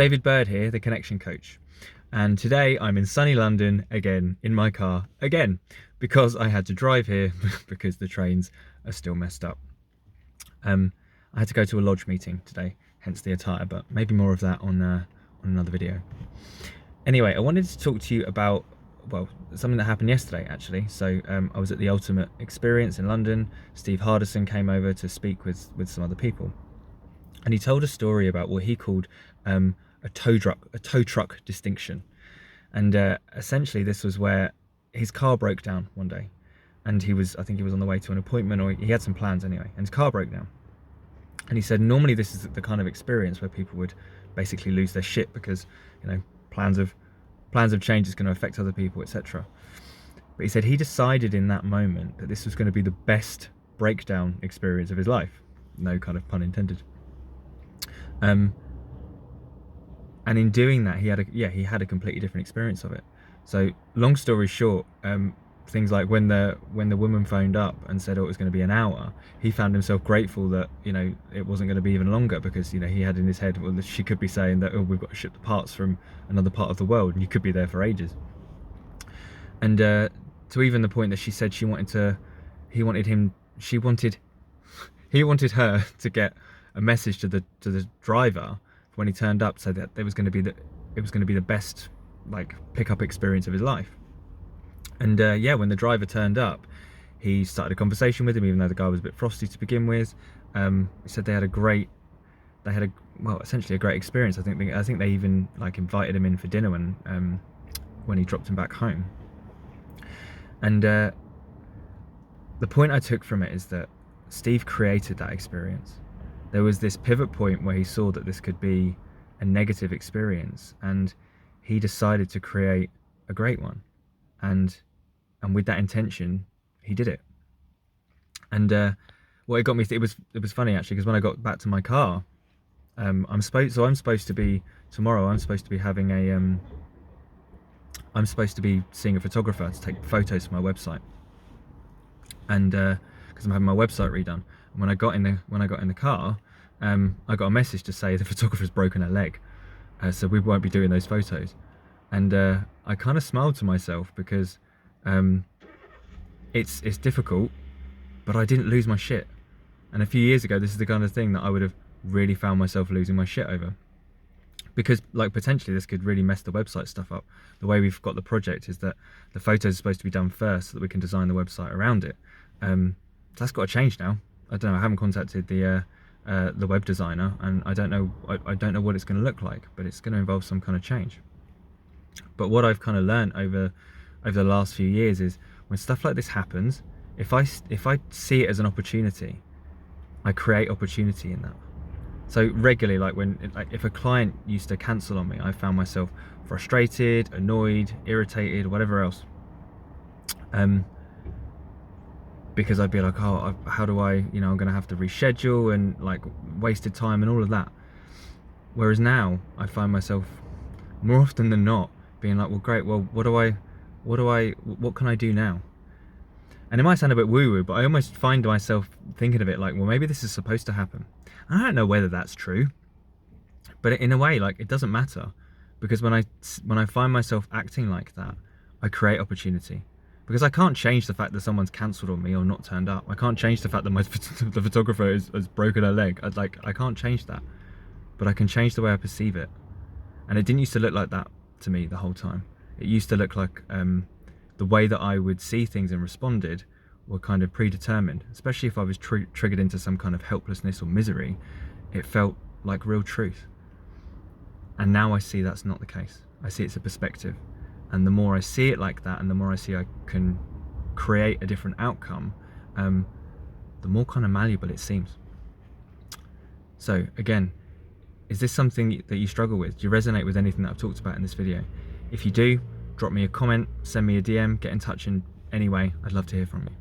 David Bird here, the Connection Coach. And today I'm in sunny London again, in my car again, because I had to drive here because the trains are still messed up. I had to go to a lodge meeting today, hence the attire, but maybe more of that on another video. Anyway, I wanted to talk to you about, well, something that happened yesterday actually. So I was at the Ultimate Experience in London. Steve Hardison came over to speak with some other people. And he told a story about what he called a tow truck distinction. And essentially this was where his car broke down one day. And I think he was on the way to an appointment, or he had some plans anyway, and his car broke down. And he said normally this is the kind of experience where people would basically lose their shit because, you know, plans of change is going to affect other people, etc. But he said he decided in that moment that this was going to be the best breakdown experience of his life. No kind of pun intended. And in doing that, he had a completely different experience of it. So long story short, things like when the woman phoned up and said, oh, it was going to be an hour, he found himself grateful that, you know, it wasn't going to be even longer, because, you know, he had in his head, well, she could be saying that, oh, we've got to ship the parts from another part of the world and you could be there for ages. And to even the point that she said he wanted her to get a message to the driver when he turned up, so that it was going to be the best like pickup experience of his life. And when the driver turned up, he started a conversation with him, even though the guy was a bit frosty to begin with. He said essentially a great experience. I think they even like invited him in for dinner when he dropped him back home. And the point I took from it is that Steve created that experience. There was this pivot point where he saw that this could be a negative experience, and he decided to create a great one. And with that intention, he did it. And what it got me, it was funny actually, because when I got back to my car, I'm supposed to be seeing a photographer to take photos for my website, and because I'm having my website redone. And when I got in the car, I got a message to say the photographer's broken her leg, so we won't be doing those photos. And I kind of smiled to myself because it's difficult, but I didn't lose my shit. And a few years ago, this is the kind of thing that I would have really found myself losing my shit over, because like potentially this could really mess the website stuff up. The way we've got the project is that the photos are supposed to be done first so that we can design the website around it. So that's got to change now. I don't know. I haven't contacted the web designer, and I don't know what it's going to look like, but it's going to involve some kind of change. But what I've kind of learned over the last few years is when stuff like this happens, if I see it as an opportunity, I create opportunity in that. So regularly, if a client used to cancel on me, I found myself frustrated, annoyed, irritated, whatever else. Because I'd be like, oh, how do I, you know, I'm going to have to reschedule, and like wasted time and all of that. Whereas now I find myself more often than not being like, well, great, well, what can I do now? And it might sound a bit woo-woo, but I almost find myself thinking of it like, well, maybe this is supposed to happen. I don't know whether that's true, but in a way, like, it doesn't matter, because when I find myself acting like that, I create opportunity. Because I can't change the fact that someone's cancelled on me or not turned up. I can't change the fact that the photographer has broken her leg. I can't change that, but I can change the way I perceive it. And it didn't used to look like that to me the whole time. It used to look like the way that I would see things and responded were kind of predetermined. Especially if I was triggered into some kind of helplessness or misery, it felt like real truth. And now I see that's not the case. I see it's a perspective. And the more I see it like that, and the more I see I can create a different outcome, the more kind of malleable it seems. So again, is this something that you struggle with? Do you resonate with anything that I've talked about in this video? If you do, drop me a comment, send me a DM, get in touch in any way. I'd love to hear from you.